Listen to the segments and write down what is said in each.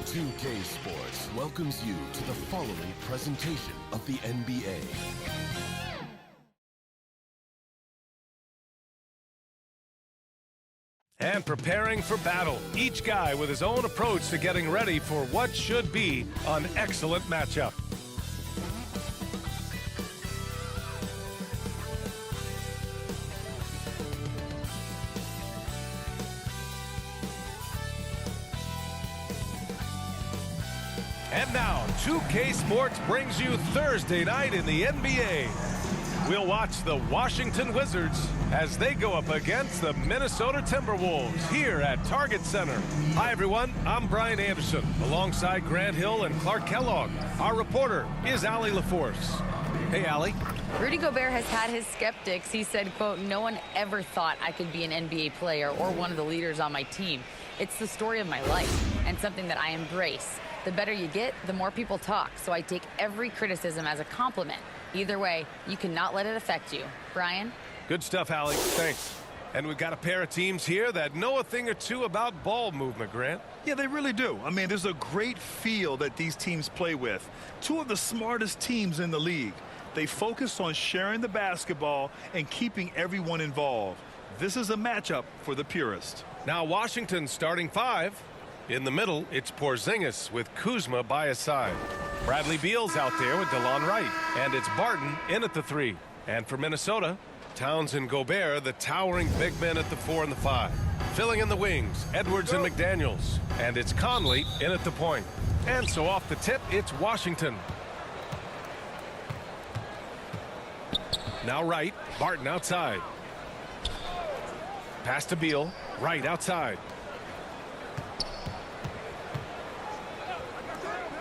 2K Sports welcomes you to the following presentation of the NBA. And preparing for battle, each guy with his own approach to getting ready for what should be an excellent matchup. And now, 2K Sports brings you Thursday night in the NBA. We'll watch the Washington Wizards as they go up against the Minnesota Timberwolves here at Target Center. Hi, everyone. I'm Brian Anderson, alongside Grant Hill and Clark Kellogg. Our reporter is Allie LaForce. Hey, Allie. Rudy Gobert has had his skeptics. He said, quote, "No one ever thought I could be an NBA player or one of the leaders on my team. It's the story of my life and something that I embrace. The better you get, the more people talk, so I take every criticism as a compliment. Either way, you cannot let it affect you." Brian? Good stuff, Allie. Thanks. And we've got a pair of teams here that know a thing or two about ball movement, Grant. Yeah, they really do. I mean, there's a great feel that these teams play with. Two of the smartest teams in the league. They focus on sharing the basketball and keeping everyone involved. This is a matchup for the purist. Now, Washington's starting five. In the middle, it's Porzingis with Kuzma by his side. Bradley Beal's out there with DeLon Wright. And it's Barton in at the 3. And for Minnesota, Towns and Gobert, the towering big men at the 4 and the 5. Filling in the wings, Edwards and McDaniels. And it's Conley in at the point. And so off the tip, it's Washington. Now Wright, Barton outside. Pass to Beal, Wright outside.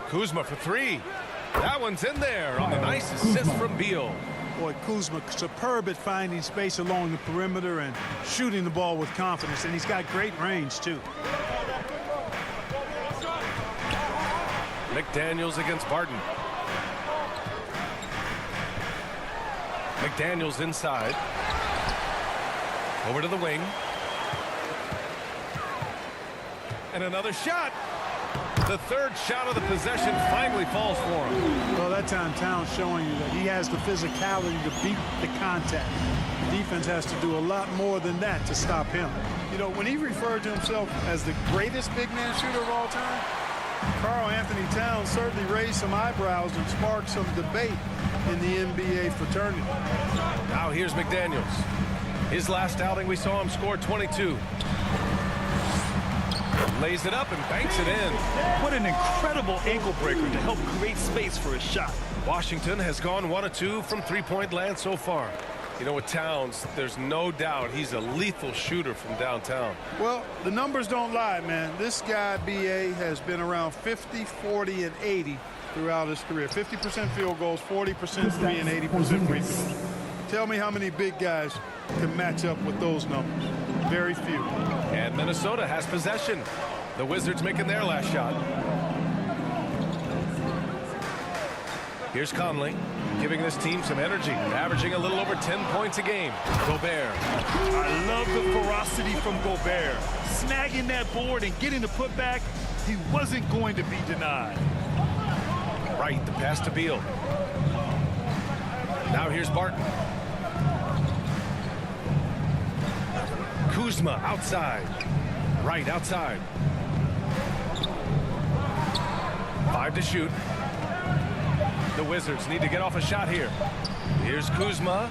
Kuzma for 3. That one's in there on the nice assist from Beal. Boy, Kuzma superb at finding space along the perimeter and shooting the ball with confidence, and he's got great range too. McDaniels against Barton. McDaniels inside. Over to the wing. And another shot. The third shot of the possession finally falls for him. Well, that time Towns showing you that he has the physicality to beat the contact. The defense has to do a lot more than that to stop him. You know, when he referred to himself as the greatest big man shooter of all time, Karl Anthony Towns certainly raised some eyebrows and sparked some debate in the NBA fraternity. Now here's McDaniels. His last outing, we saw him score 22. Lays it up and banks it in. What an incredible ankle breaker to help create space for a shot. Washington has gone 1 of 2 from three-point land so far. You know, with Towns, there's no doubt he's a lethal shooter from downtown. Well, the numbers don't lie, man. This guy, B.A., has been around 50, 40, and 80 throughout his career. 50% field goals, 40% three, and 80% free throws. Tell me how many big guys can match up with those numbers. Very few. And Minnesota has possession. The Wizards making their last shot. Here's Conley, giving this team some energy, averaging a little over 10 points a game. Gobert. I love the ferocity from Gobert. Snagging that board and getting the putback, he wasn't going to be denied. Right, the pass to Beal. Now here's Barton. Kuzma outside. Right outside. 5 to shoot. The Wizards need to get off a shot here. Here's Kuzma.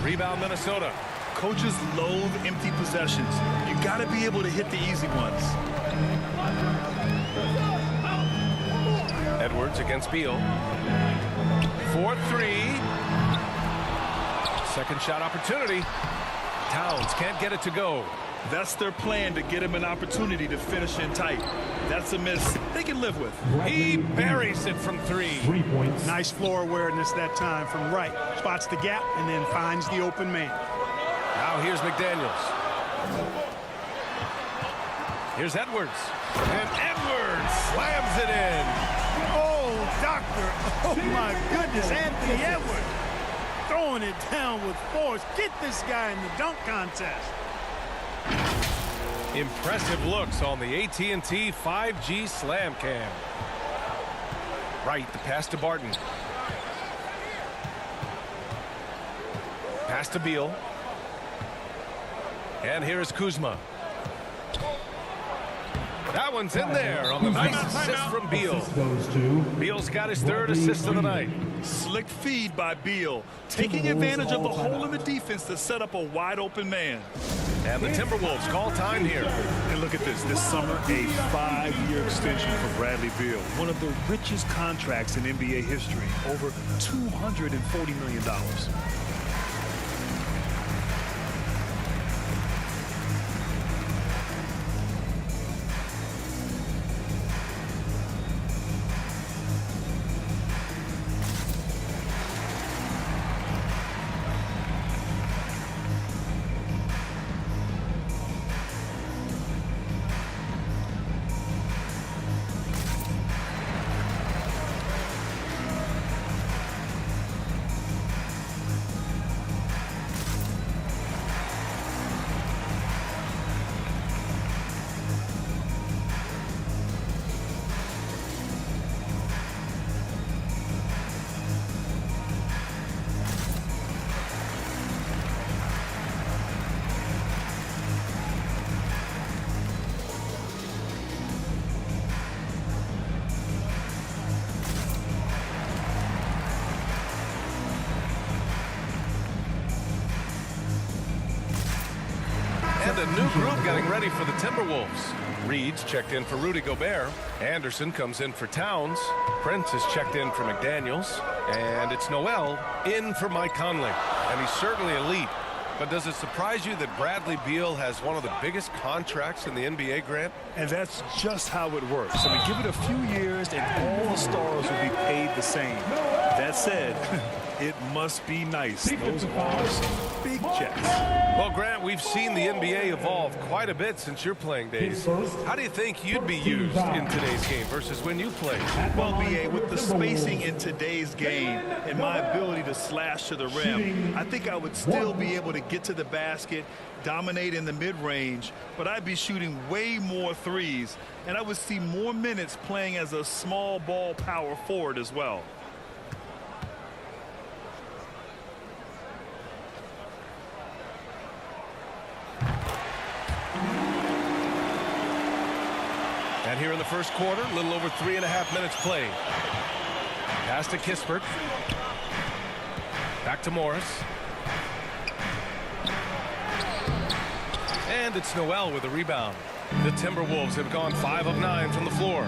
Rebound Minnesota. Coaches loathe empty possessions. You got to be able to hit the easy ones. Edwards against Beal. 4-3. Second shot opportunity. Towns can't get it to go. That's their plan, to get him an opportunity to finish in tight. That's a miss they can live with. He buries it from 3. 3 points. Nice floor awareness that time from Wright. Spots the gap and then finds the open man. Now here's McDaniels. Here's Edwards. And Edwards slams it in. Oh, doctor. Oh, my goodness. Anthony Edwards throwing it down with force. Get this guy in the dunk contest. Impressive looks on the AT&T 5G Slam Cam. Right, the pass to Barton. Pass to Beal. And here is Kuzma. That one's in there on the nice assist from Beal. Beal's got his third assist of the night. Slick feed by Beal, taking advantage of the hole in the defense to set up a wide open man. And the Timberwolves call time here. And look at this summer, a 5-year extension for Bradley Beal. One of the richest contracts in NBA history, over $240 million. And a new group getting ready for the Timberwolves. Reed's checked in for Rudy Gobert. Anderson comes in for Towns. Prince is checked in for McDaniels. And it's Noel in for Mike Conley. And he's certainly elite. But does it surprise you that Bradley Beal has one of the biggest contracts in the NBA, Grant? And that's just how it works. I mean, give it a few years and all the stars will be paid the same. That said, it must be nice. Those are some big checks. Well, Grant, we've seen the NBA evolve quite a bit since your playing days. How do you think you'd be used in today's game versus when you played? Well, B.A., with the spacing in today's game and my ability to slash to the rim, I think I would still be able to get to the basket, dominate in the mid-range, but I'd be shooting way more threes, and I would see more minutes playing as a small ball power forward as well. And here in the first quarter, a little over 3.5 minutes played. Pass to Kispert. Back to Morris. And it's Noel with a rebound. The Timberwolves have gone 5 of 9 from the floor.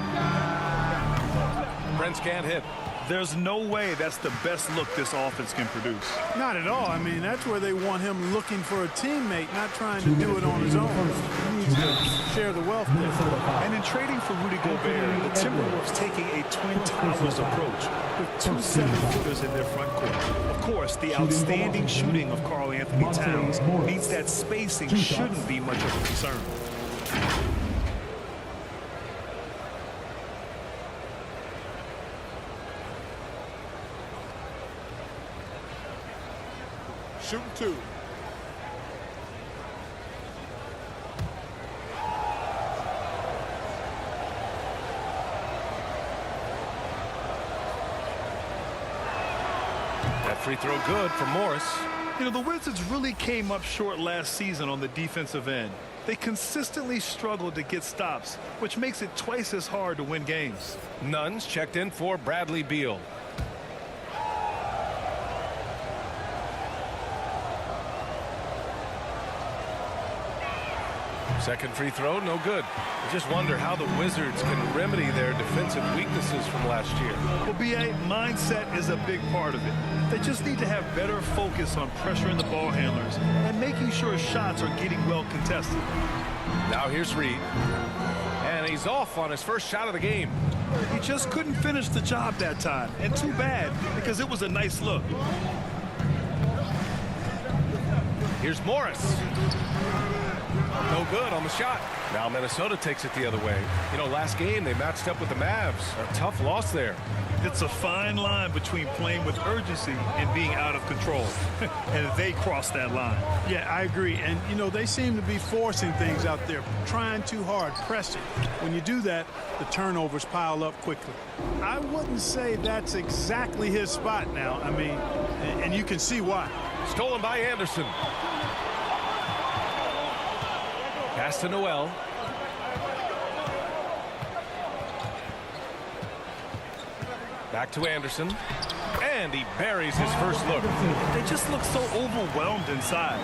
Prince can't hit. There's no way that's the best look this offense can produce. Not at all. I mean, that's where they want him looking for a teammate, not trying to do it on his own. He needs to share the wealth there. And in trading for Rudy Gobert, the Timberwolves taking a Twin Towers approach with 2 7-footers in their front court. Of course, the outstanding shooting of Karl Anthony Towns means that spacing shouldn't be much of a concern. Shooting 2. That free throw good for Morris. You know, the Wizards really came up short last season on the defensive end. They consistently struggled to get stops, which makes it twice as hard to win games. Nunn's checked in for Bradley Beal. Second free throw, no good. I just wonder how the Wizards can remedy their defensive weaknesses from last year. Well, B.A., mindset is a big part of it. They just need to have better focus on pressuring the ball handlers and making sure shots are getting well contested. Now here's Reed. And he's off on his first shot of the game. He just couldn't finish the job that time. And too bad, because it was a nice look. Here's Morris. No good on the shot. Now Minnesota takes it the other way. You know, last game they matched up with the Mavs. A tough loss there. It's a fine line between playing with urgency and being out of control. And they crossed that line. Yeah, I agree. And, you know, they seem to be forcing things out there, trying too hard, pressing. When you do that, the turnovers pile up quickly. I wouldn't say that's exactly his spot now. I mean, and you can see why. Stolen by Anderson. Pass to Noel. Back to Anderson. And he buries his first look. They just look so overwhelmed inside.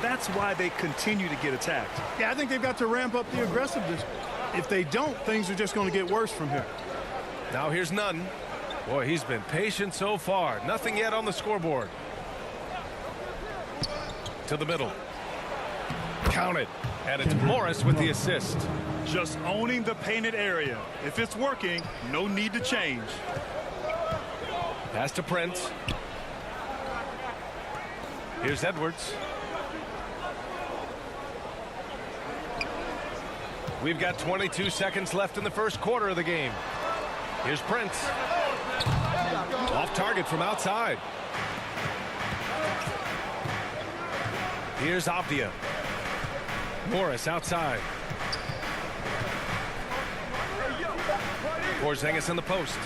That's why they continue to get attacked. Yeah, I think they've got to ramp up the aggressiveness. If they don't, things are just going to get worse from here. Now here's Nunn. Boy, he's been patient so far. Nothing yet on the scoreboard. To the middle. Count it. And it's Morris with the assist. Just owning the painted area. If it's working, no need to change. Pass to Prince. Here's Edwards. We've got 22 seconds left in the first quarter of the game. Here's Prince. Off target from outside. Here's Avdia. Morris outside. Porzingis in the post.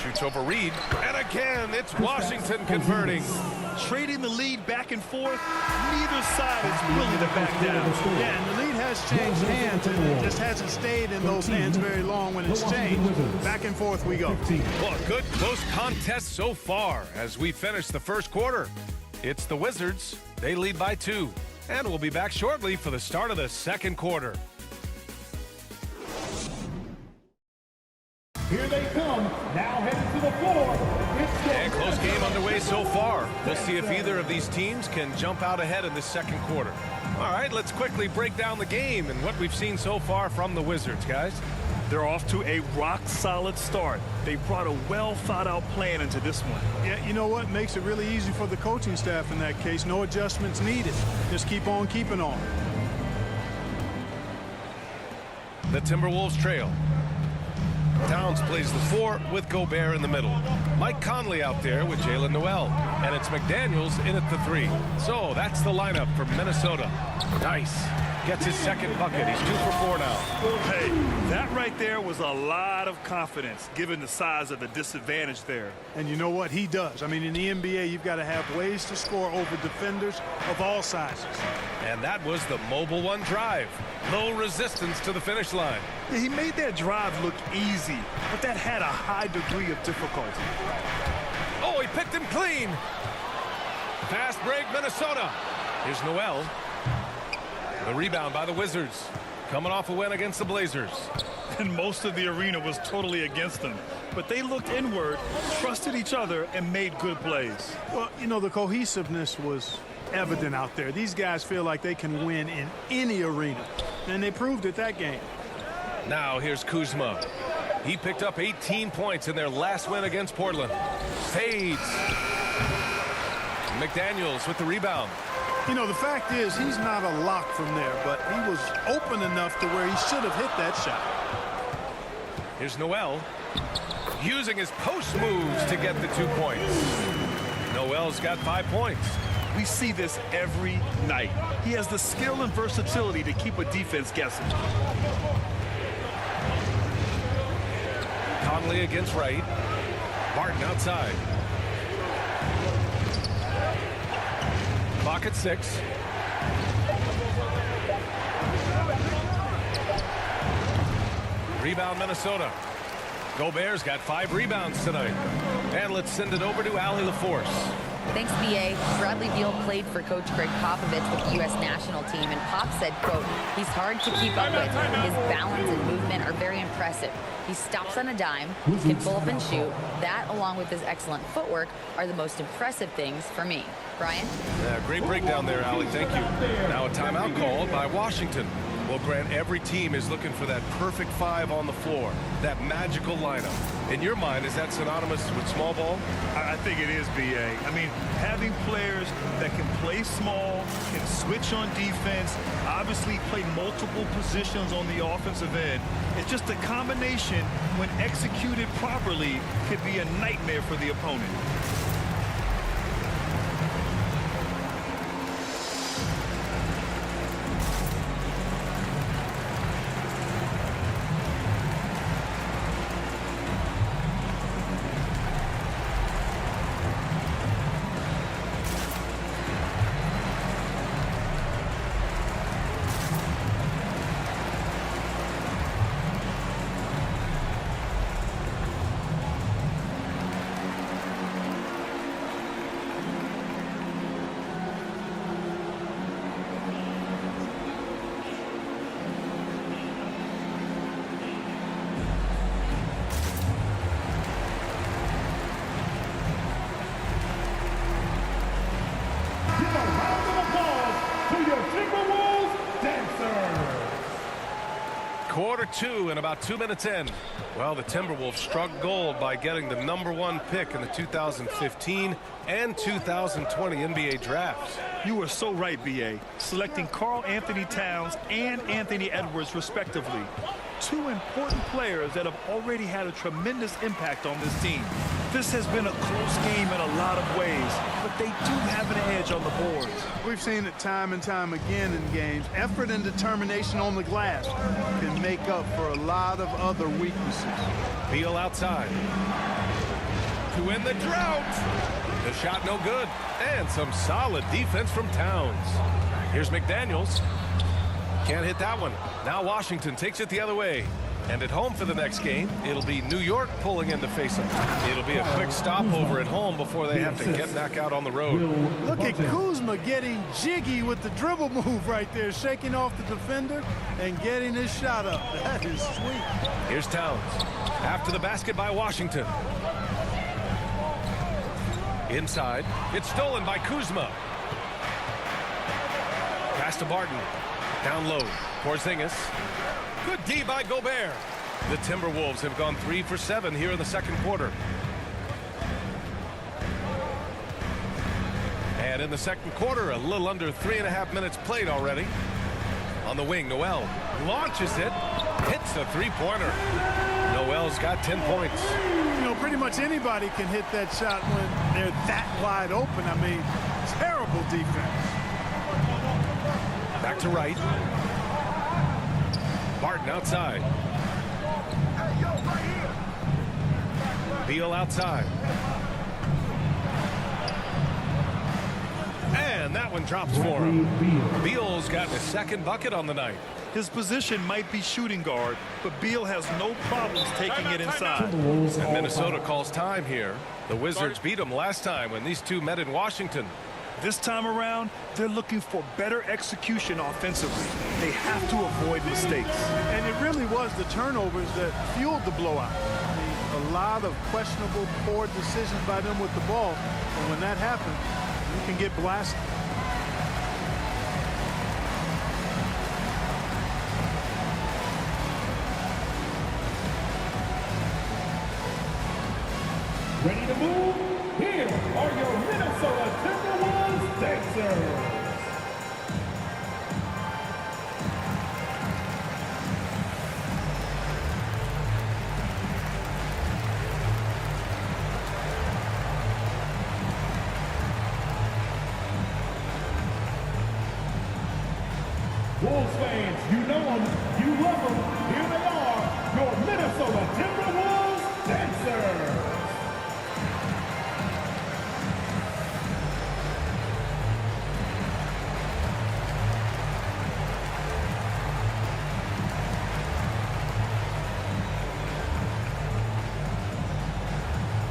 Shoots over Reed. And again, it's Washington converting. Trading the lead back and forth. Neither side is willing to back down. Yeah, and the lead has changed hands, and it just hasn't stayed in those hands very long when it's changed. Back and forth we go. Well, a good close contest so far as we finish the first quarter. It's the Wizards. They lead by 2. And we'll be back shortly for the start of the second quarter. Here they come, now headed to the floor. And close game underway so far. We'll see if either of these teams can jump out ahead in the second quarter. All right, let's quickly break down the game and what we've seen so far from the Wizards, guys. They're off to a rock-solid start. They brought a well-thought-out plan into this one. Yeah, you know what? Makes it really easy for the coaching staff in that case. No adjustments needed. Just keep on keeping on. The Timberwolves trail. Towns plays the 4 with Gobert in the middle. Mike Conley out there with Jalen Noel. And it's McDaniels in at the 3. So that's the lineup for Minnesota. Nice. Gets his second bucket. He's 2 for 4 now. Hey, that right there was a lot of confidence given the size of the disadvantage there. And you know what? He does. I mean, in the NBA, you've got to have ways to score over defenders of all sizes. And that was the mobile 1 drive. Low resistance to the finish line. Yeah, he made that drive look easy, but that had a high degree of difficulty. Oh, he picked him clean. Fast break, Minnesota. Here's Noel. The rebound by the Wizards. Coming off a win against the Blazers. And most of the arena was totally against them. But they looked inward, trusted each other, and made good plays. Well, you know, the cohesiveness was evident out there. These guys feel like they can win in any arena. And they proved it that game. Now here's Kuzma. He picked up 18 points in their last win against Portland. Fades. McDaniels with the rebound. You know, the fact is he's not a lock from there, but he was open enough to where he should have hit that shot. Here's Noel. Using his post moves to get the 2 points. Noel's got 5 points. We see this every night. He has the skill and versatility to keep a defense guessing. Conley against Wright. Martin outside. Clock at 6. Rebound Minnesota. Gobert's got 5 rebounds tonight. And let's send it over to Allie LaForce. Thanks, B.A. Bradley Beal played for Coach Greg Popovich with the U.S. national team, and Pop said, quote, he's hard to keep up with. His balance and movement are very impressive. He stops on a dime, can pull up and shoot. That, along with his excellent footwork, are the most impressive things for me. Brian? Great breakdown there, Allie. Thank you. Now a timeout called by Washington. Well, Grant, every team is looking for that perfect five on the floor, that magical lineup. In your mind, is that synonymous with small ball? I think it is, B.A. I mean, having players that can play small, can switch on defense, obviously play multiple positions on the offensive end. It's just a combination, when executed properly, could be a nightmare for the opponent. Give a round of applause to your Timberwolves dancers. Quarter two and about 2 minutes in. Well, the Timberwolves struck gold by getting the #1 pick in the 2015 and 2020 NBA drafts. You are so right, B.A. Selecting Karl Anthony Towns and Anthony Edwards, respectively. Two important players that have already had a tremendous impact on this team. This has been a close game in a lot of ways, but they do have an edge on the boards. We've seen it time and time again in games. Effort and determination on the glass can make up for a lot of other weaknesses. Beal outside. To win the drought. The shot no good. And some solid defense from Towns. Here's McDaniels. Can't hit that one. Now Washington takes it the other way. And at home for the next game, it'll be New York pulling in to face them. It'll be a quick stopover at home before they have to get back out on the road. Look at Kuzma getting jiggy with the dribble move right there, shaking off the defender and getting his shot up. That is sweet. Here's Towns. After the basket by Washington. Inside. It's stolen by Kuzma. Pass to Barton. Down low. Porzingis. Good D by Gobert. The Timberwolves have gone 3 for 7 here in the second quarter. And in the second quarter, a little under 3.5 minutes played already. On the wing, Noel launches it. Hits a three-pointer. Noel's got 10 points. You know, pretty much anybody can hit that shot when they're that wide open. I mean, terrible defense. Back to right. Barton outside. Beal outside. And that one drops for him. Beal's got the second bucket on the night. His position might be shooting guard, but Beal has no problems taking it inside. And Minnesota calls time here. The Wizards beat them last time when these two met in Washington. This time around, they're looking for better execution offensively. They have to avoid mistakes. And it really was the turnovers that fueled the blowout. I mean, a lot of questionable, poor decisions by them with the ball. And when that happens, you can get blasted. Ready to move? Here are your Minnesota Timberwolves dancers. Wolves fans, you know them, you love them. Here they are, your Minnesota Timberwolves dancers.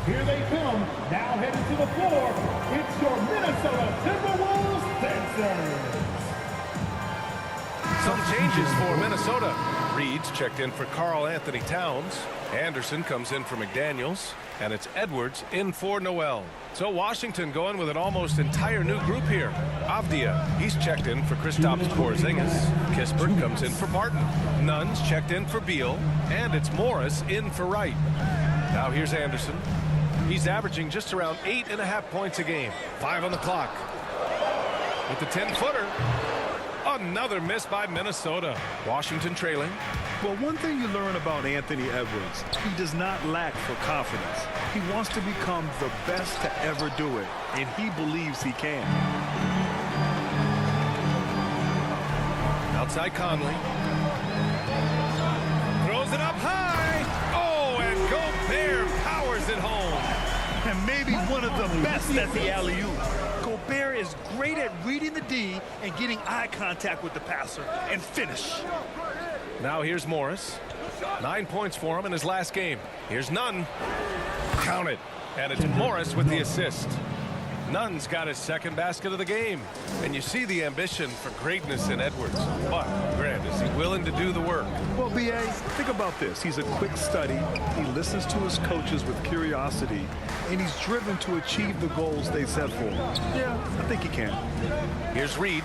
Here they come, now headed to the floor. It's your Minnesota Timberwolves dancers. Some changes for Minnesota. Reed's checked in for Karl Anthony Towns. Anderson comes in for McDaniels. And it's Edwards in for Noel. So Washington going with an almost entire new group here. Avdia, he's checked in for Kristaps Porzingis. Kispert comes in for Barton. Nunn's checked in for Beal. And it's Morris in for Wright. Now here's Anderson. He's averaging just around 8.5 points a game. 5 on the clock. With the 10-footer. Another miss by Minnesota. Washington trailing. Well, one thing you learn about Anthony Edwards, he does not lack for confidence. He wants to become the best to ever do it, and he believes he can. Outside Conley. Throws it up high. Oh, and Gobert powers it home. And maybe one of the best at the alley-oop. Gobert is great at reading the D and getting eye contact with the passer and finish. Now here's Morris. 9 points for him in his last game. Here's Nunn. Count it. And it's Morris with the assist. Nunn's got his second basket of the game. And you see the ambition for greatness in Edwards. But, Grant, is he willing to do the work? Well, B.A., think about this. He's a quick study. He listens to his coaches with curiosity. And he's driven to achieve the goals they set for him. Yeah, I think he can. Here's Reed.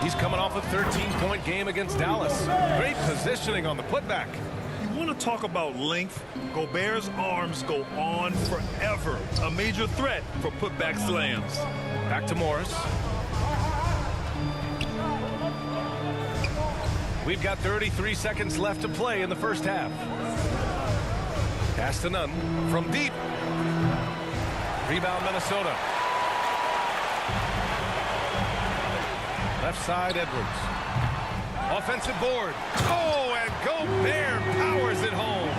He's coming off a 13-point game against Dallas. Great positioning on the putback. You want to talk about length? Gobert's arms go on forever. A major threat for putback slams. Back to Morris. We've got 33 seconds left to play in the first half. Pass to Nunn from deep. Rebound Minnesota. Left side Edwards. Offensive board. Oh, and Gobert powers it home.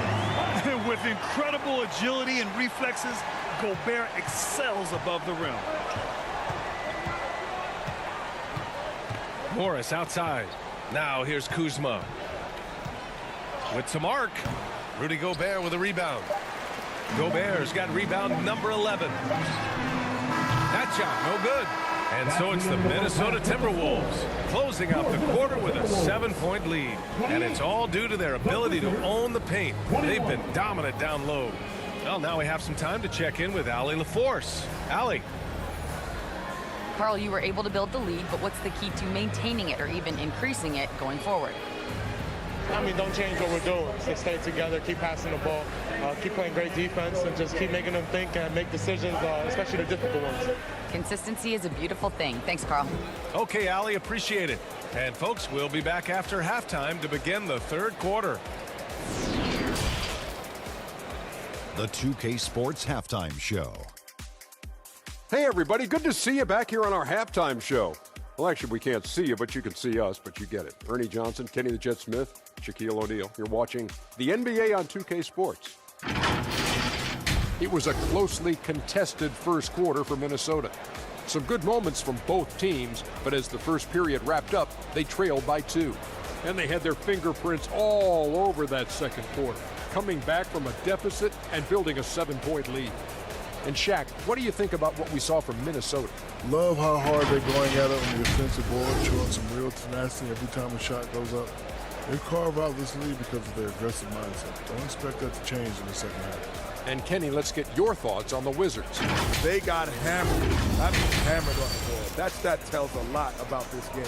With incredible agility and reflexes, Gobert excels above the rim. Morris outside. Now here's Kuzma. With some arc. Rudy Gobert with a rebound. Gobert's got rebound number 11. That shot, no good. And so it's the Minnesota Timberwolves closing out the quarter with a 7-point lead. And it's all due to their ability to own the paint. They've been dominant down low. Well, now we have some time to check in with Allie LaForce. Allie. Karl, you were able to build the lead, but what's the key to maintaining it or even increasing it going forward? I mean, don't change what we're doing. Just stay together, keep passing the ball, keep playing great defense, and just keep making them think and make decisions, especially the difficult ones. Consistency is a beautiful thing. Thanks, Karl. Okay, Allie, appreciate it. And folks, we'll be back after halftime to begin the third quarter. The 2K Sports Halftime Show. Hey, everybody. Good to see you back here on our halftime show. Well, actually, we can't see you, but you can see us, but you get it. Ernie Johnson, Kenny the Jet Smith, Shaquille O'Neal. You're watching the NBA on 2K Sports. It was a closely contested first quarter for Minnesota. Some good moments from both teams, but as the first period wrapped up, they trailed by 2. And they had their fingerprints all over that second quarter, coming back from a deficit and building a 7-point lead. And Shaq, what do you think about what we saw from Minnesota? Love how hard they're going at it on the defensive board, showing some real tenacity every time a shot goes up. They carve out this lead because of their aggressive mindset. Don't expect that to change in the second half. And Kenny, let's get your thoughts on the Wizards. They got hammered. I mean hammered on the board. That tells a lot about this game.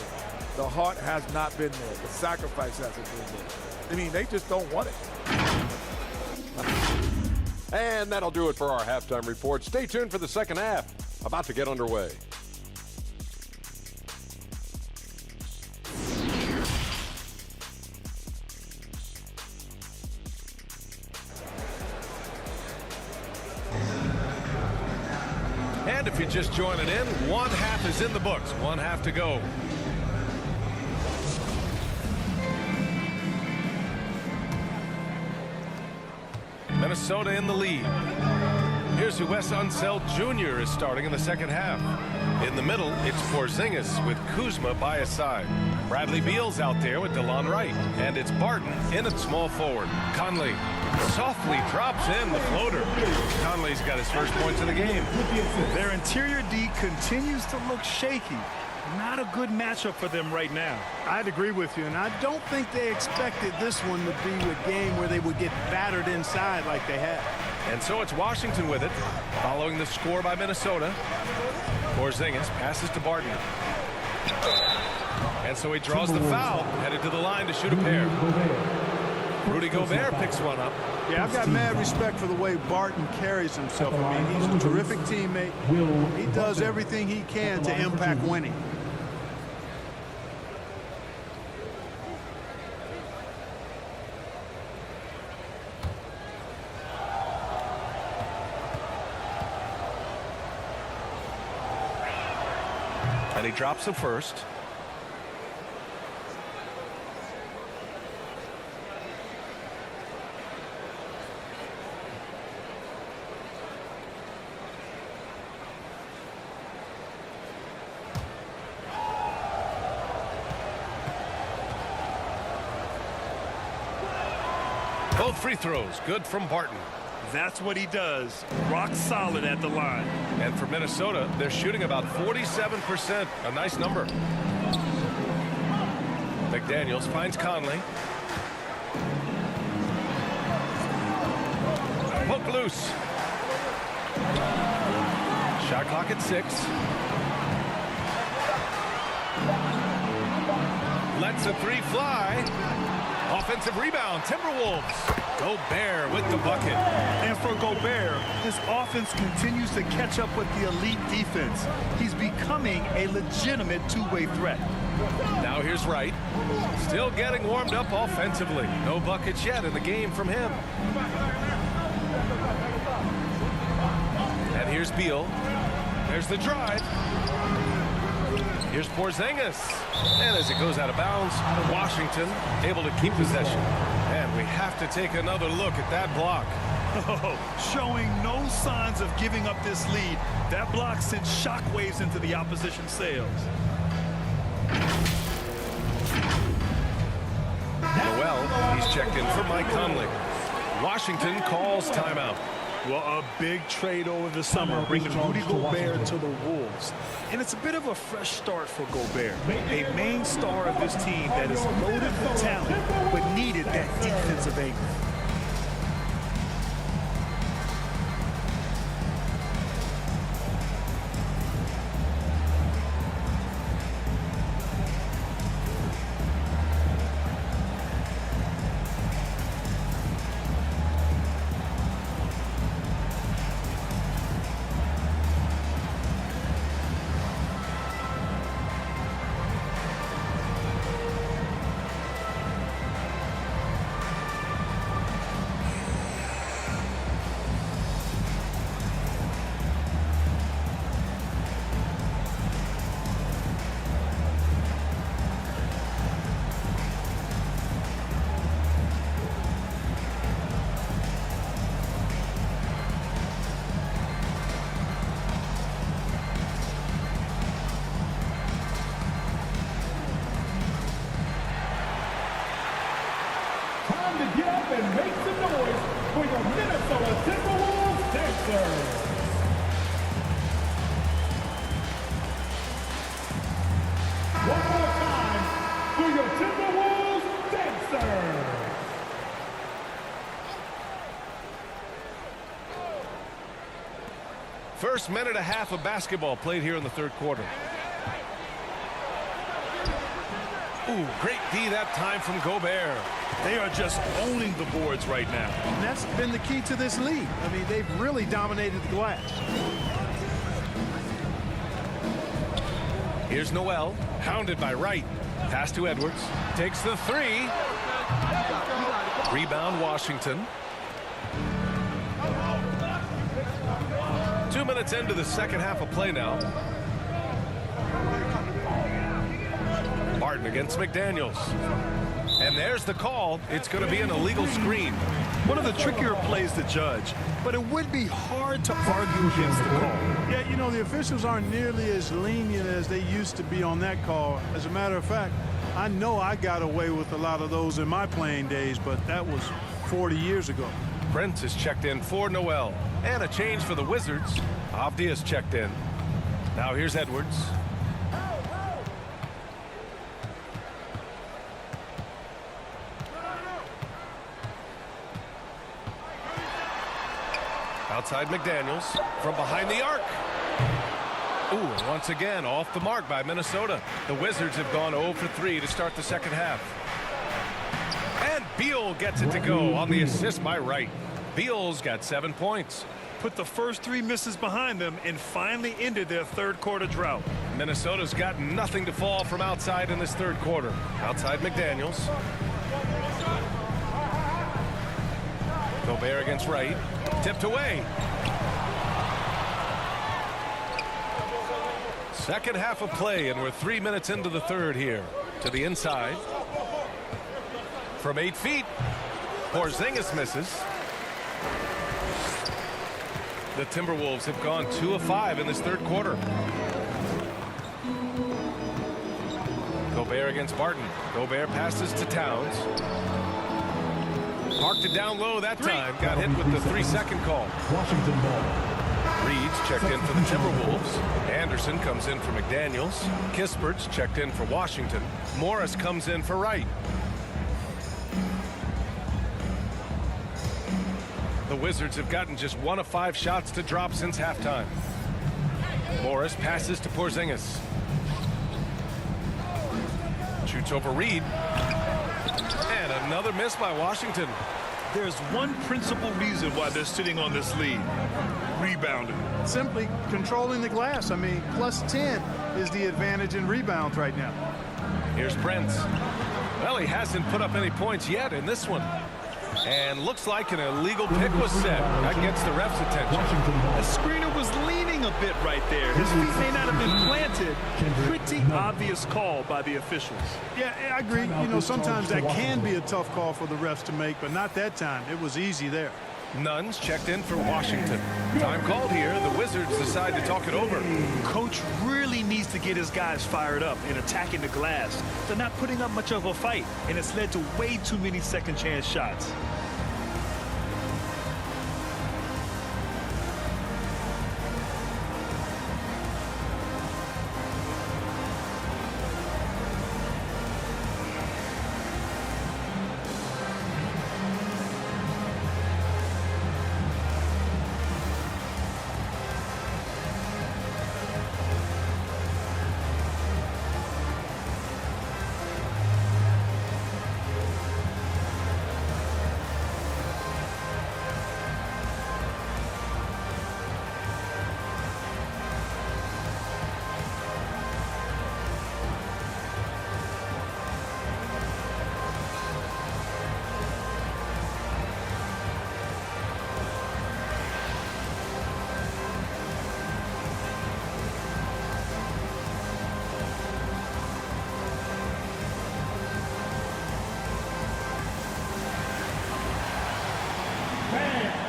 The heart has not been there. The sacrifice hasn't been there. I mean, they just don't want it. And that'll do it for our halftime report. Stay tuned for the second half. About to get underway. And if you're just joining in, one half is in the books. One half to go. Minnesota in the lead. Here's who Wes Unseld Jr. is starting in the second half. In the middle, it's Porzingis with Kuzma by his side. Bradley Beal's out there with DeLon Wright. And it's Barton in at small forward. Conley softly drops in the floater. Conley's got his first points of the game. Their interior D continues to look shaky. not a good matchup for them right now. I'd agree with you, and I don't think they expected this one to be a game where they would get battered inside like they had. And so it's Washington with it, following the score by Minnesota. Porzingis passes to Barton. And so he draws the foul, headed to the line to shoot a pair. Rudy Gobert picks one up. Yeah, I've got mad respect for the way Barton carries himself. I mean, he's a terrific teammate. He does everything he can to impact winning. And he drops the first. Both free throws good from Barton. That's what he does. Rock solid at the line. And for Minnesota, they're shooting about 47%. A nice number. McDaniels finds Conley. Poke loose. Shot clock at 6. Lets a three fly. Offensive rebound, Timberwolves. Gobert with the bucket. And for Gobert, his offense continues to catch up with the elite defense. He's becoming a legitimate two-way threat. Now here's Wright. Still getting warmed up offensively. No buckets yet in the game from him. And here's Beal. There's the drive. Here's Porzingis. And as it goes out of bounds, Washington able to keep possession. And we have to take another look at that block. Oh, showing no signs of giving up this lead. That block sent shockwaves into the opposition sails. Noel, he's checked in for Mike Conley. Washington calls timeout. Well, a big trade over the summer, bringing Rudy Gobert to the Wolves. And it's a bit of a fresh start for Gobert, a main star of this team that is loaded with talent, but needed that defensive angle. Time to get up and make some noise for your Minnesota Timberwolves dancers. One more time for your Timberwolves dancers. First minute and a half of basketball played here in the third quarter. Ooh, great D that time from Gobert. They are just owning the boards right now. And that's been the key to this league. I mean, they've really dominated the glass. Here's Noel, hounded by Wright. Pass to Edwards. Takes the three. Rebound Washington. 2 minutes into the second half of play now. Barton against McDaniels. And there's the call. It's going to be an illegal screen. One of the trickier plays to judge, but it would be hard to argue against the call. Yeah, you know, the officials aren't nearly as lenient as they used to be on that call. As a matter of fact, I know I got away with a lot of those in my playing days, but that was 40 years ago. Prince is checked in for Noel. And a change for the Wizards. Avdia's checked in. Now here's Edwards. Outside McDaniels from behind the arc. Ooh, and once again off the mark by Minnesota. The Wizards have gone 0 for 3 to start the second half. And Beal gets it to go on the assist by Wright. Beal's got 7 points. Put the first 3 misses behind them and finally ended their third quarter drought. Minnesota's got nothing to fall from outside in this third quarter. Outside McDaniels. Gobert against Wright. Tipped away. Second half of play, and we're 3 minutes into the third here. To the inside. From 8 feet. Porzingis misses. The Timberwolves have gone 2 of 5 in this third quarter. Gobert against Barton. Gobert passes to Towns. Parked it down low that time. Got hit with the 3-second call. Washington ball. Reed's checked in for the Timberwolves. Anderson comes in for McDaniels. Kispert's checked in for Washington. Morris comes in for Wright. The Wizards have gotten just 1 of 5 shots to drop since halftime. Morris passes to Porzingis. Shoots over Reed. And another miss by Washington. There's one principal reason why they're sitting on this lead. Rebounding. Simply controlling the glass. I mean, +10 is the advantage in rebounds right now. Here's Prince. Well, he hasn't put up any points yet in this one. And looks like an illegal pick was set. That gets the ref's attention. The screener was leaning a bit right there. His feet may not have been planted. Pretty obvious call by the officials. Yeah, I agree. You know, sometimes that can be a tough call for the refs to make, but not that time. It was easy there. Nunn's checked in for Washington. Time called here. The Wizards decide to talk it over. Coach really needs to get his guys fired up and attacking the glass. They're not putting up much of a fight, and it's led to way too many second chance shots.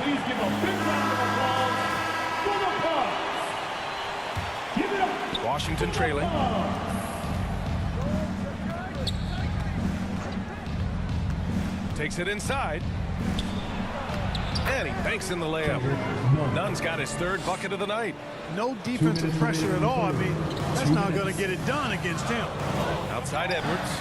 Please give a big round of applause for the Bucks. Give it up. Washington trailing. Takes it inside. And he banks in the layup. Nunn's got his 3rd bucket of the night. No defensive pressure at all. I mean, that's not going to get it done against him. Outside Edwards.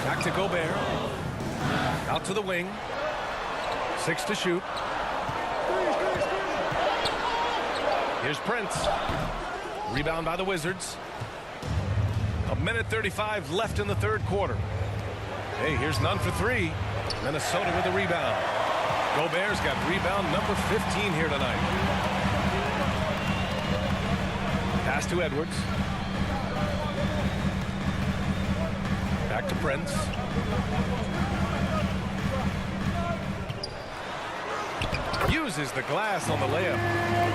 Back to Gobert. Out to the wing. 6 to shoot. Here's Prince. Rebound by the Wizards. 1:35 left in the third quarter. Hey, here's Nunn for 3. Minnesota with the rebound. Gobert's got rebound number 15 here tonight. Pass to Edwards. Back to Prince. Uses the glass on the layup.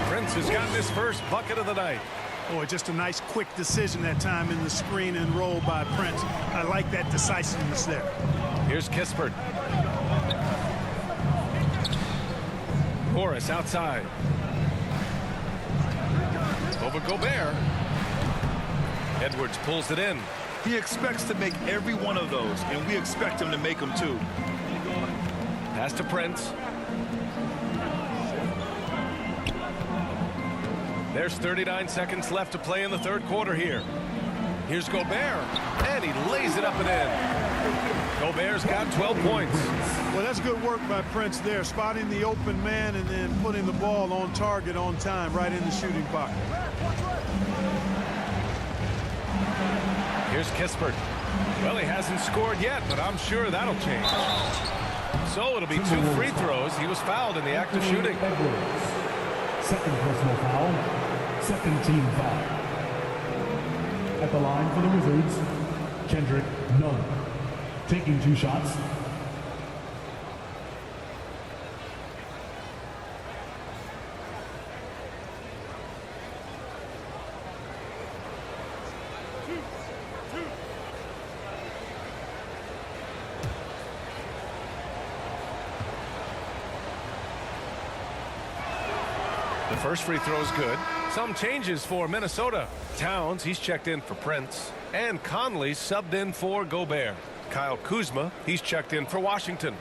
Prince has gotten his first bucket of the night. Boy, just a nice quick decision that time in the screen and roll by Prince. I like that decisiveness there. Here's Kispert. Morris outside. Over Gobert. Edwards pulls it in. He expects to make every one of those, and we expect him to make them too. Pass to Prince. There's 39 seconds left to play in the third quarter here. Here's Gobert, and he lays it up and in. Gobert's got 12 points. Well, that's good work by Prince there, spotting the open man and then putting the ball on target on time right in the shooting pocket. Here's Kispert. Well, he hasn't scored yet, but I'm sure that'll change. So it'll be 2 free throws. He was fouled in the act of shooting. Second personal foul. Second team foul. At the line for the Wizards, Kendrick Nunn. Taking 2 shots. The first free throw is good. Some changes for Minnesota. Towns, he's checked in for Prince. And Conley subbed in for Gobert. Kyle Kuzma, he's checked in for Washington.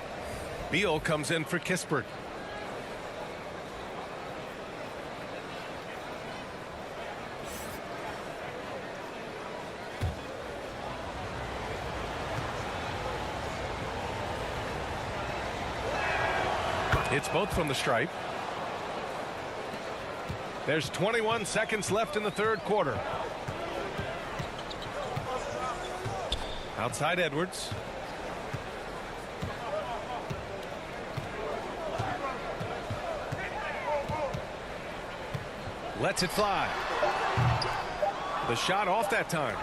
Beal comes in for Kispert. It's both from the stripe. There's 21 seconds left in the third quarter. Outside Edwards. Lets it fly. The shot off that time.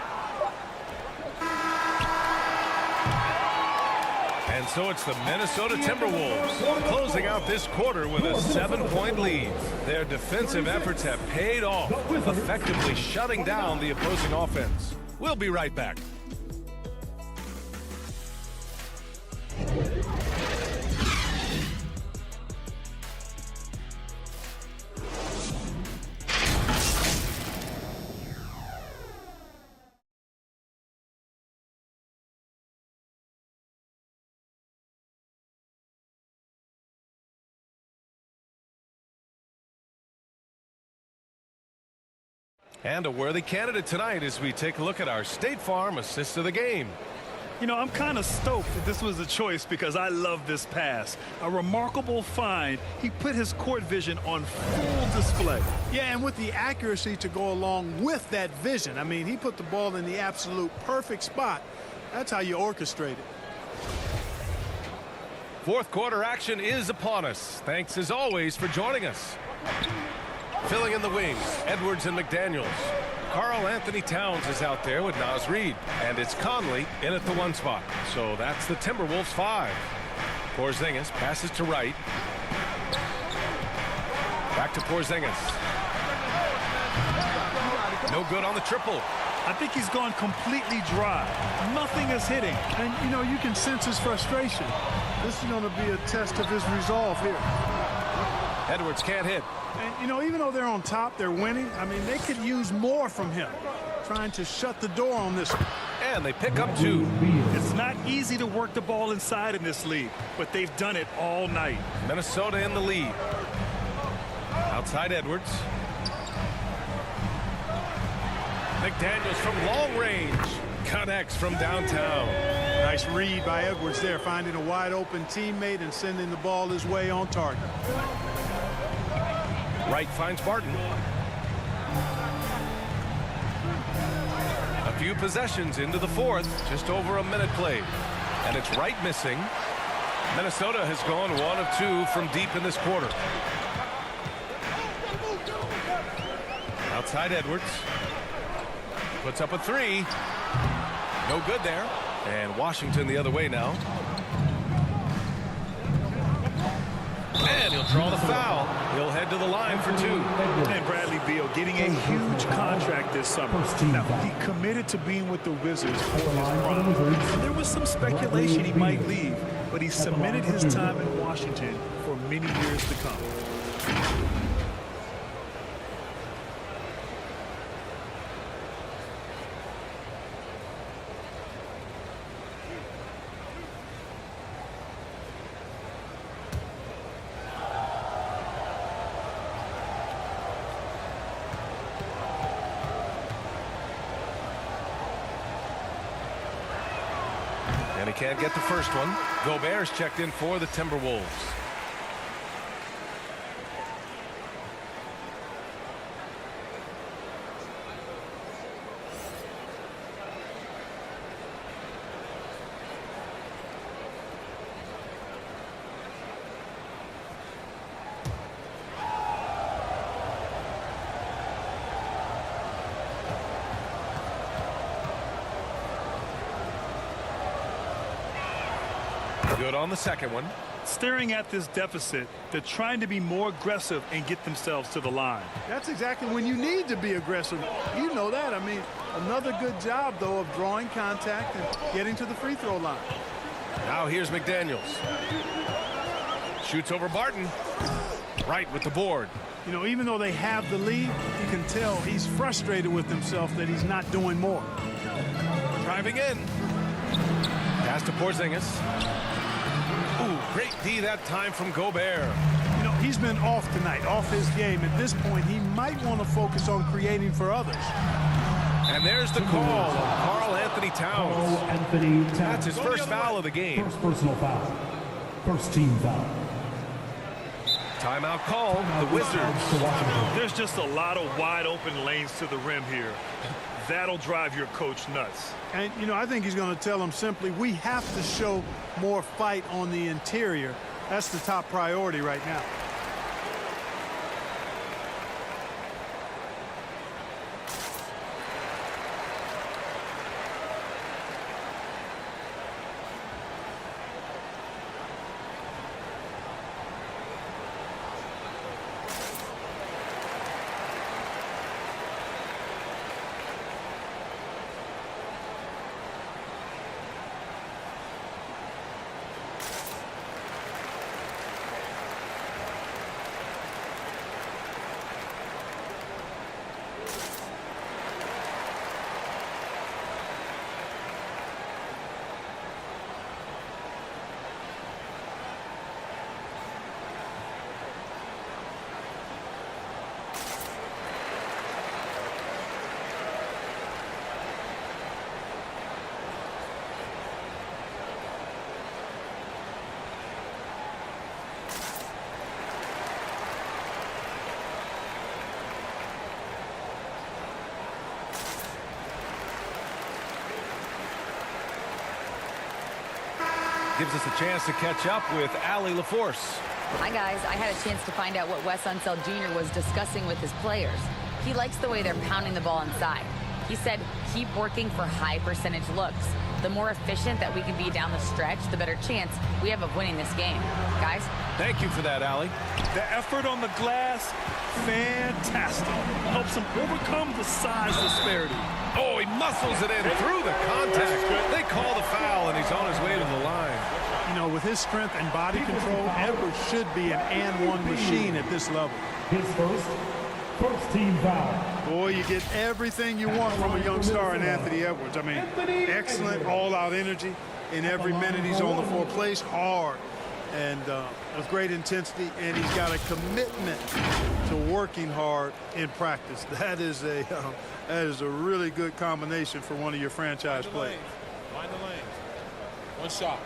And so it's the Minnesota Timberwolves closing out this quarter with a 7-point lead. Their defensive efforts have paid off, effectively shutting down the opposing offense. We'll be right back. And a worthy candidate tonight as we take a look at our State Farm assist of the game. You know, I'm kind of stoked that this was a choice because I love this pass. A remarkable find. He put his court vision on full display. Yeah, and with the accuracy to go along with that vision. I mean, he put the ball in the absolute perfect spot. That's how you orchestrate it. Fourth quarter action is upon us. Thanks as always for joining us. Filling in the wings, Edwards and McDaniels. Karl Anthony Towns is out there with Naz Reid. And it's Conley in at the 1 spot. So that's the Timberwolves 5. Porzingis passes to Wright. Back to Porzingis. No good on the triple. I think he's gone completely dry. Nothing is hitting. And, you know, you can sense his frustration. This is going to be a test of his resolve here. Edwards can't hit. And, you know, even though they're on top, they're winning. I mean, they could use more from him. Trying to shut the door on this. And they pick up 2. It's not easy to work the ball inside in this league, but they've done it all night. Minnesota in the lead. Outside Edwards. McDaniels from long range. Connects from downtown. Nice read by Edwards there, finding a wide open teammate and sending the ball his way on target. Wright finds Barton. A few possessions into the fourth, just over a minute played. And it's Wright missing. Minnesota has gone 1 of 2 from deep in this quarter. Outside Edwards. Puts up a 3. No good there. And Washington the other way now. And he'll draw the foul. He'll head to the line for 2. And Bradley Beal getting a huge contract this summer. Now, he committed to being with the Wizards for his prime. There was some speculation he might leave, but he cemented his time in Washington for many years to come. And he can't get the first one. Gobert's checked in for the Timberwolves. Good on the second one. Staring at this deficit, they're trying to be more aggressive and get themselves to the line. That's exactly when you need to be aggressive. You know that. I mean, another good job, though, of drawing contact and getting to the free throw line. Now here's McDaniels. Shoots over Barton. Right with the board. You know, even though they have the lead, you can tell he's frustrated with himself that he's not doing more. Driving in. Pass to Porzingis. Ooh, great D that time from Gobert. You know, he's been off tonight, off his game. At this point, he might want to focus on creating for others. And there's the call on Karl Anthony Towns. That's his first foul of the game. First personal foul. First team foul. Timeout call, the Wizards. There's just a lot of wide open lanes to the rim here. That'll drive your coach nuts. And, you know, I think he's going to tell them simply, we have to show more fight on the interior. That's the top priority right now. Gives us a chance to catch up with Allie LaForce. Hi, guys. I had a chance to find out what Wes Unseld Jr. was discussing with his players. He likes the way they're pounding the ball inside. He said, keep working for high percentage looks. The more efficient that we can be down the stretch, the better chance we have of winning this game. Guys? Thank you for that, Allie. The effort on the glass, fantastic. Helps him overcome the size disparity. Oh, he muscles it in through the contact. They call the foul, and he's on his way to the line. You know, with his strength and body control, Edwards should be an and-one machine at this level. His first team foul. Boy, you get everything you want from a young star in Anthony Edwards. I mean, excellent all-out energy in every minute he's on the floor. Plays hard and with great intensity, and he's got a commitment to working hard in practice. That is a really good combination for one of your franchise players. Mind the lane. One shot.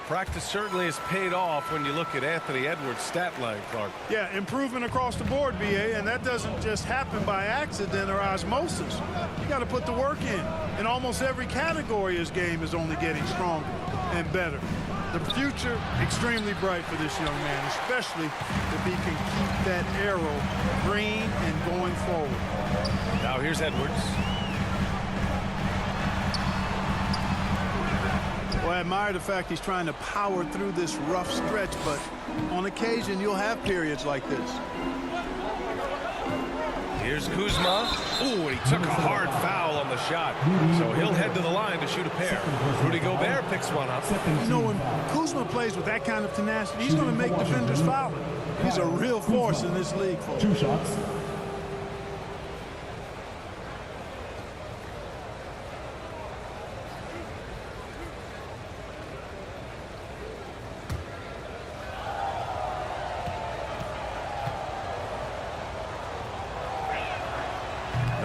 Practice certainly has paid off when you look at Anthony Edwards' stat line, Clark. Yeah, improvement across the board, BA, and that doesn't just happen by accident or osmosis. You got to put the work in almost every category. His game is only getting stronger and better. The future extremely bright for this young man, especially if he can keep that arrow green and going forward. Now here's Edwards. Well, I admire the fact he's trying to power through this rough stretch, but on occasion you'll have periods like this. Here's Kuzma. Ooh, and he took a hard foul on the shot. So he'll head to the line to shoot a pair. Rudy Gobert picks one up. You know, when Kuzma plays with that kind of tenacity, he's going to make defenders foul. He's a real force in this league, folks. 2 shots.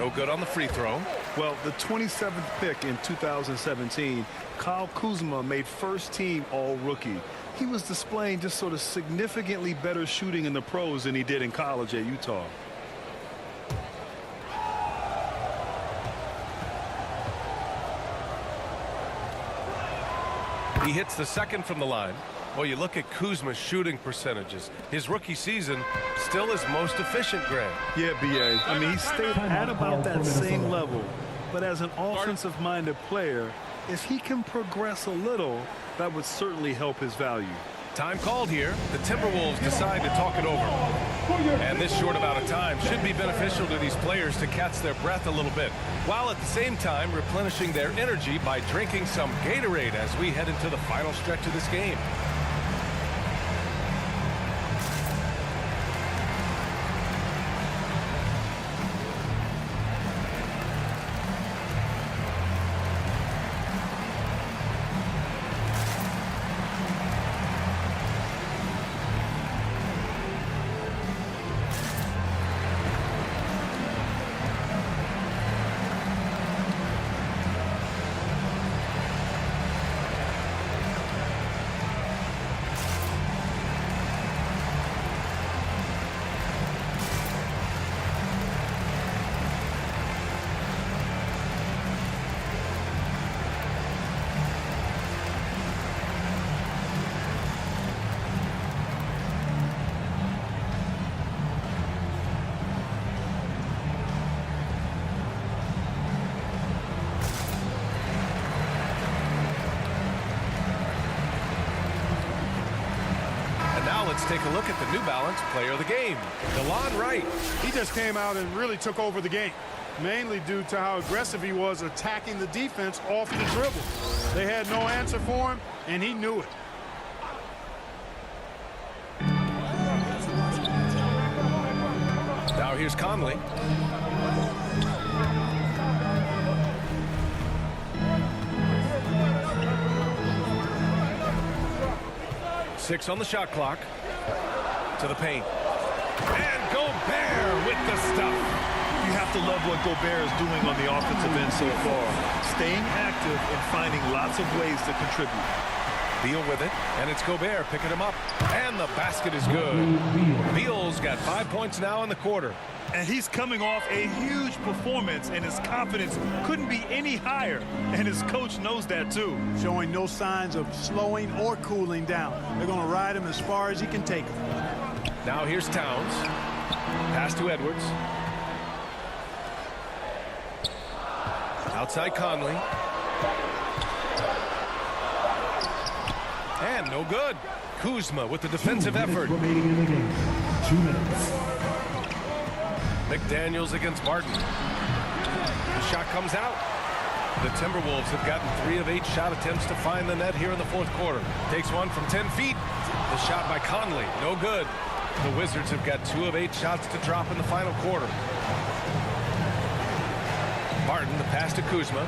No good on the free throw. Well, the 27th pick in 2017, Kyle Kuzma made first team All-Rookie. He was displaying just sort of significantly better shooting in the pros than he did in college at Utah. He hits the second from the line. Well, you look at Kuzma's shooting percentages. His rookie season still his most efficient, Greg. Yeah, B.A. I mean, he stayed at about that same level. But as an offensive-minded player, if he can progress a little, that would certainly help his value. Time called here. The Timberwolves decide to talk it over. And this short amount of time should be beneficial to these players to catch their breath a little bit, while at the same time replenishing their energy by drinking some Gatorade as we head into the final stretch of this game. Let's take a look at the New Balance player of the game, DeLon Wright. He just came out and really took over the game, mainly due to how aggressive he was attacking the defense off the dribble. They had no answer for him, and he knew it. Now here's Conley. Six on the shot clock. To the paint. And Gobert with the stuff. You have to love what Gobert is doing on the offensive end so far. Staying active and finding lots of ways to contribute. Beal with it, and it's Gobert picking him up. And the basket is good. Beal's got 5 points now in the quarter. And he's coming off a huge performance, and his confidence couldn't be any higher. And his coach knows that, too. Showing no signs of slowing or cooling down. They're going to ride him as far as he can take him. Now here's Towns. Pass to Edwards. Outside Conley. And no good. Kuzma with the defensive effort. Remaining in the game. 2 minutes. McDaniels against Barton. The shot comes out. The Timberwolves have gotten 3 of 8 shot attempts to find the net here in the fourth quarter. Takes one from 10 feet. The shot by Conley. No good. The Wizards have got 2 of 8 shots to drop in the final quarter. Barton, the pass to Kuzma.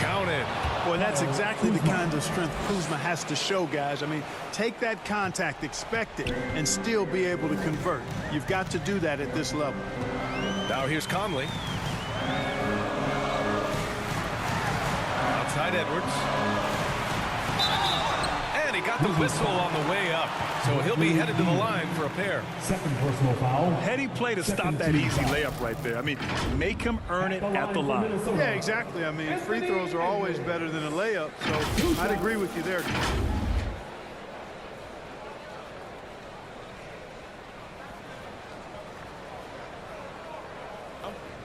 Counted. Boy, that's exactly the kind of strength Kuzma has to show, guys. I mean, take that contact, expect it, and still be able to convert. You've got to do that at this level. Now here's Conley. Outside Edwards. And he got the whistle on the way up. So he'll be headed to the line for a pair. Second personal foul. Heady play to stop that easy layup right there. I mean, make him earn it at the line. Yeah, exactly. I mean, free throws are always better than a layup, so I'd agree with you there.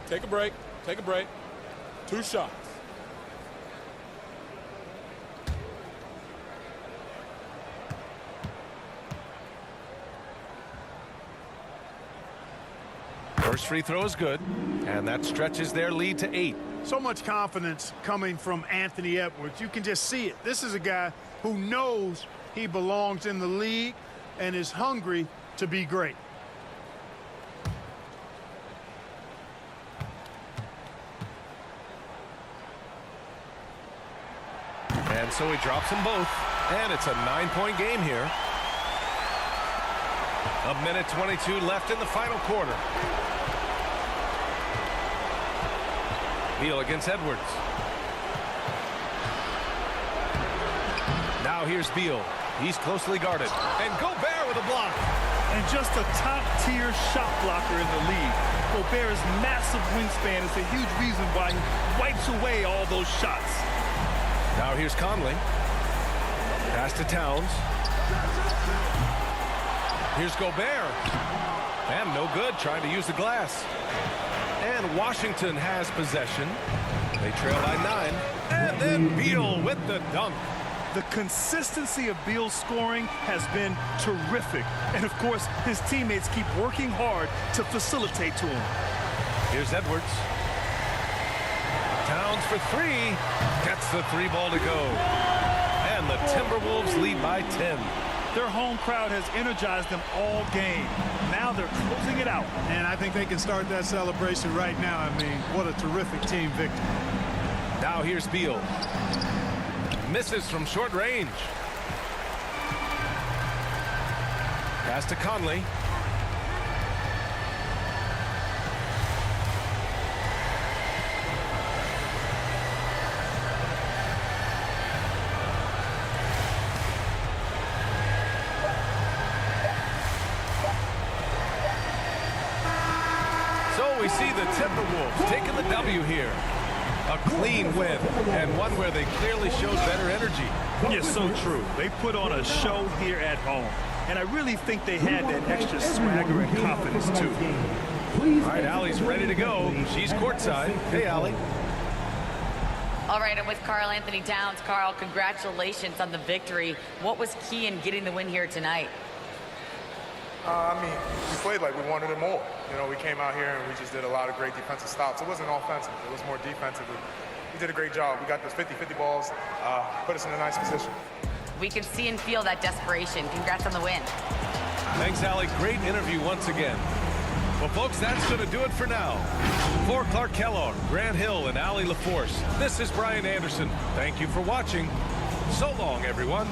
Take a break. Take a break. 2 shots. First free throw is good, and that stretches their lead to 8. So much confidence coming from Anthony Edwards. You can just see it. This is a guy who knows he belongs in the league and is hungry to be great. And so he drops them both, and it's a 9-point game here. 1:22 left in the final quarter. Beal against Edwards. Now here's Beal. He's closely guarded. And Gobert with a block. And just a top-tier shot blocker in the league. Gobert's massive wingspan is a huge reason why he wipes away all those shots. Now here's Conley. Pass to Towns. Here's Gobert. And no good, trying to use the glass. And Washington has possession. They trail by 9. And then Beal with the dunk. The consistency of Beal's scoring has been terrific. And of course, his teammates keep working hard to facilitate to him. Here's Edwards. Towns for 3. Gets the 3 ball to go. And the Timberwolves lead by 10. Their home crowd has energized them all game. Now they're closing it out. And I think they can start that celebration right now. I mean, what a terrific team victory. Now here's Beal. Misses from short range. Pass to Conley. So we see the Timberwolves taking the W here. A clean win, and one where they clearly showed better energy. Yes, so true. They put on a show here at home. And I really think they had that extra swagger and confidence, too. All right, Allie's ready to go. She's courtside. Hey, Allie. All right, I'm with Karl Anthony Towns. Karl, congratulations on the victory. What was key in getting the win here tonight? I mean, we played like we wanted it more. You know, we came out here and we just did a lot of great defensive stops. It wasn't offensive. It was more defensive. We did a great job. We got those 50-50 balls, put us in a nice position. We could see and feel that desperation. Congrats on the win. Thanks, Allie. Great interview once again. Well, folks, that's going to do it for now. For Clark Kellogg, Grant Hill, and Allie LaForce, this is Brian Anderson. Thank you for watching. So long, everyone.